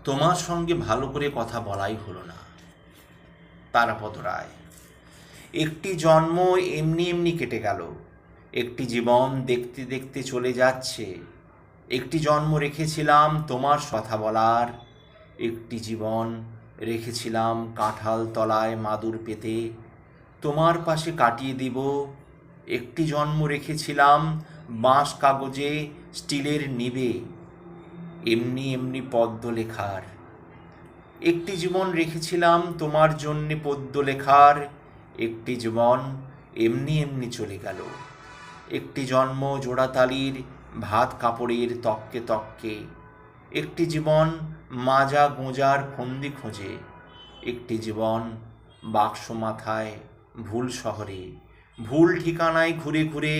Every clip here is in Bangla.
তোমার সঙ্গে ভালো করে কথা বলাই হলো না। তারাপদ রায়। একটি জন্ম এমনি এমনি কেটে গেল, একটি জীবন দেখতে দেখতে চলে যাচ্ছে। একটি জন্ম রেখেছিলাম তোমার কথা বলার, একটি জীবন রেখেছিলাম কাঁঠাল তলায় মাদুর পেতে তোমার পাশে কাটিয়ে দিব। একটি জন্ম রেখেছিলাম বাঁশ কাগজে স্টিলের নিবে এমনি এমনি পদ্য লেখার। একটি জীবন রেখেছিলাম তোমার জন্যে পদ্য লেখার, একটি জীবন এমনি এমনি চলে গেল। একটি জন্ম জোড়াতালির ভাত কাপড়ের তককে তককে, একটি জীবন মাজা গোঁজার ফন্দি খোঁজে, একটি জীবন বাক্স মাথায় ভুল শহরে ভুল ঠিকানায় ঘুরে ঘুরে।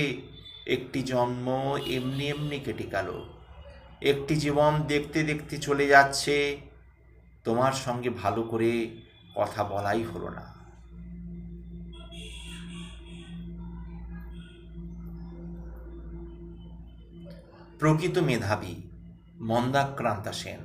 একটি জন্ম এমনি এমনি কেটে গেল, একটি জীবন দেখতে দেখতে চলে যাচ্ছে। তোমার সঙ্গে ভালো করে কথা বলাই হলো না। প্রকৃত মেধাবী মন্দাক্রান্তা সেন।